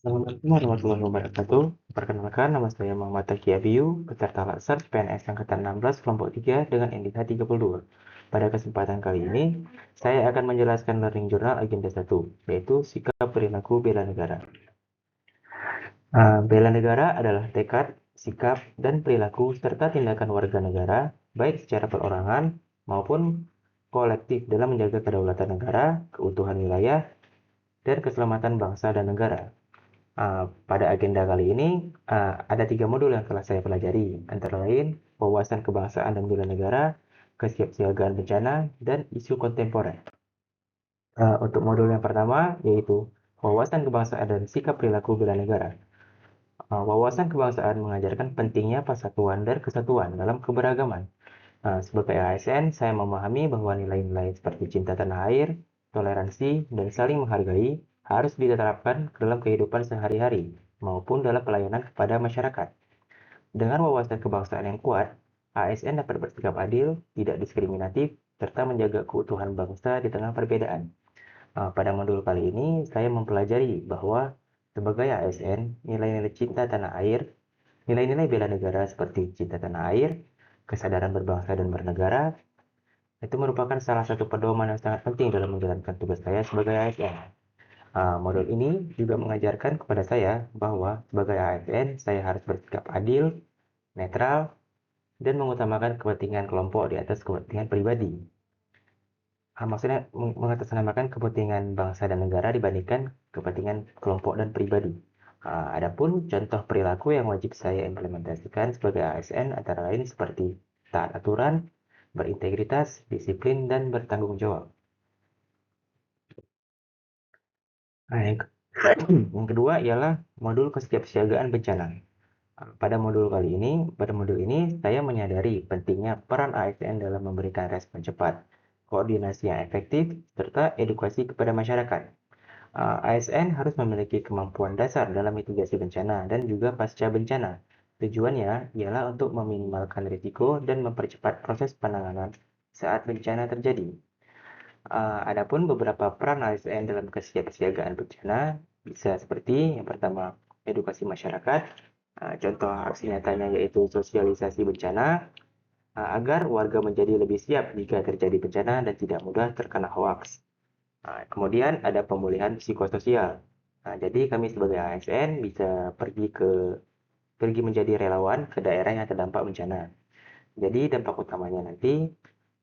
Assalamualaikum warahmatullahi wabarakatuh. Perkenalkan, nama saya Muhammad Taqi Abiyu, peserta Latsar PNS Angkatan 16 kelompok 3 dengan NIK 32. Pada kesempatan kali ini, saya akan menjelaskan Learning Journal Agenda 1, yaitu sikap perilaku bela negara. Bela negara adalah tekad, sikap, dan perilaku serta tindakan warga negara, baik secara perorangan maupun kolektif dalam menjaga kedaulatan negara, keutuhan wilayah, dan keselamatan bangsa dan negara. Pada agenda kali ini, ada 3 modul yang telah saya pelajari, antara lain wawasan kebangsaan dan bela negara, kesiapsiagaan bencana, dan isu kontemporer. Untuk modul yang pertama, yaitu wawasan kebangsaan dan sikap perilaku bela negara. Wawasan kebangsaan mengajarkan pentingnya persatuan dan kesatuan dalam keberagaman. Sebagai ASN, saya memahami bahwa nilai-nilai seperti cinta tanah air, toleransi, dan saling menghargai harus diterapkan dalam kehidupan sehari-hari maupun dalam pelayanan kepada masyarakat. Dengan wawasan kebangsaan yang kuat, ASN dapat bersikap adil, tidak diskriminatif, serta menjaga keutuhan bangsa di tengah perbedaan. Pada modul kali ini, saya mempelajari bahwa sebagai ASN, nilai-nilai cinta tanah air, nilai-nilai bela negara seperti cinta tanah air, kesadaran berbangsa dan bernegara, itu merupakan salah satu pedoman yang sangat penting dalam menjalankan tugas saya sebagai ASN. Modul ini juga mengajarkan kepada saya bahwa sebagai ASN, saya harus bersikap adil, netral, dan mengutamakan kepentingan kelompok di atas kepentingan pribadi. Maksudnya mengatasnamakan kepentingan bangsa dan negara dibandingkan kepentingan kelompok dan pribadi. Adapun contoh perilaku yang wajib saya implementasikan sebagai ASN antara lain seperti taat aturan, berintegritas, disiplin, dan bertanggung jawab. Yang kedua ialah modul kesiapsiagaan bencana. Pada modul ini saya menyadari pentingnya peran ASN dalam memberikan respon cepat, koordinasi yang efektif, serta edukasi kepada masyarakat. ASN harus memiliki kemampuan dasar dalam mitigasi bencana dan juga pasca bencana. Tujuannya ialah untuk meminimalkan risiko dan mempercepat proses penanganan saat bencana terjadi. Adapun beberapa peran ASN dalam kesiapsiagaan bencana bisa seperti yang pertama edukasi masyarakat. Contoh aksi nyatanya yaitu sosialisasi bencana agar warga menjadi lebih siap jika terjadi bencana dan tidak mudah terkena hoaks. Kemudian ada pemulihan psikososial. Jadi kami sebagai ASN bisa pergi menjadi relawan ke daerah yang terdampak bencana. Jadi dampak utamanya nanti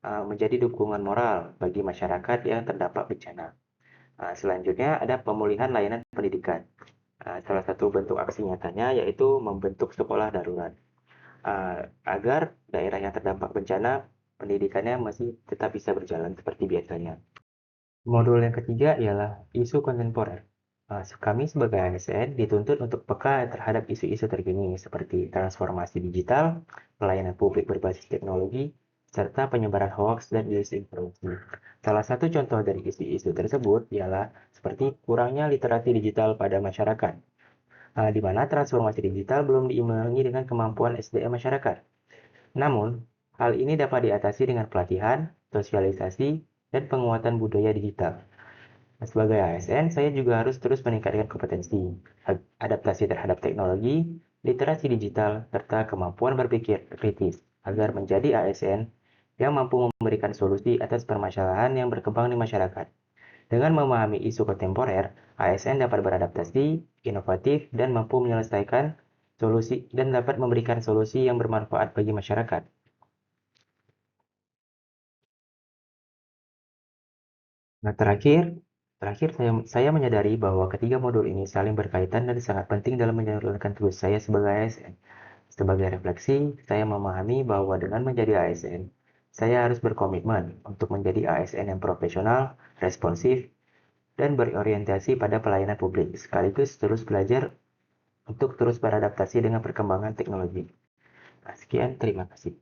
menjadi dukungan moral bagi masyarakat yang terdampak bencana. Selanjutnya ada pemulihan layanan pendidikan. Salah satu bentuk aksi nyatanya yaitu membentuk sekolah darurat agar daerah yang terdampak bencana pendidikannya masih tetap bisa berjalan seperti biasanya. Modul yang ketiga ialah isu kontemporer. Kami sebagai ASN dituntut untuk peka terhadap isu-isu terkini seperti transformasi digital, pelayanan publik berbasis teknologi, serta penyebaran hoax dan disinformasi. Salah satu contoh dari isu-isu tersebut ialah seperti kurangnya literasi digital pada masyarakat, di mana transformasi digital belum diimbangi dengan kemampuan SDM masyarakat. Namun, hal ini dapat diatasi dengan pelatihan, sosialisasi, dan penguatan budaya digital. Sebagai ASN, saya juga harus terus meningkatkan kompetensi, adaptasi terhadap teknologi, literasi digital, serta kemampuan berpikir kritis agar menjadi ASN yang mampu memberikan solusi atas permasalahan yang berkembang di masyarakat. Dengan memahami isu kontemporer, ASN dapat beradaptasi, inovatif, dan mampu menyelesaikan solusi dan dapat memberikan solusi yang bermanfaat bagi masyarakat. Nah, terakhir saya menyadari bahwa ketiga modul ini saling berkaitan dan sangat penting dalam menjalankan tugas saya sebagai ASN. Sebagai refleksi, saya memahami bahwa dengan menjadi ASN, saya harus berkomitmen untuk menjadi ASN yang profesional, responsif, dan berorientasi pada pelayanan publik, sekaligus terus belajar untuk terus beradaptasi dengan perkembangan teknologi. Nah, sekian, terima kasih.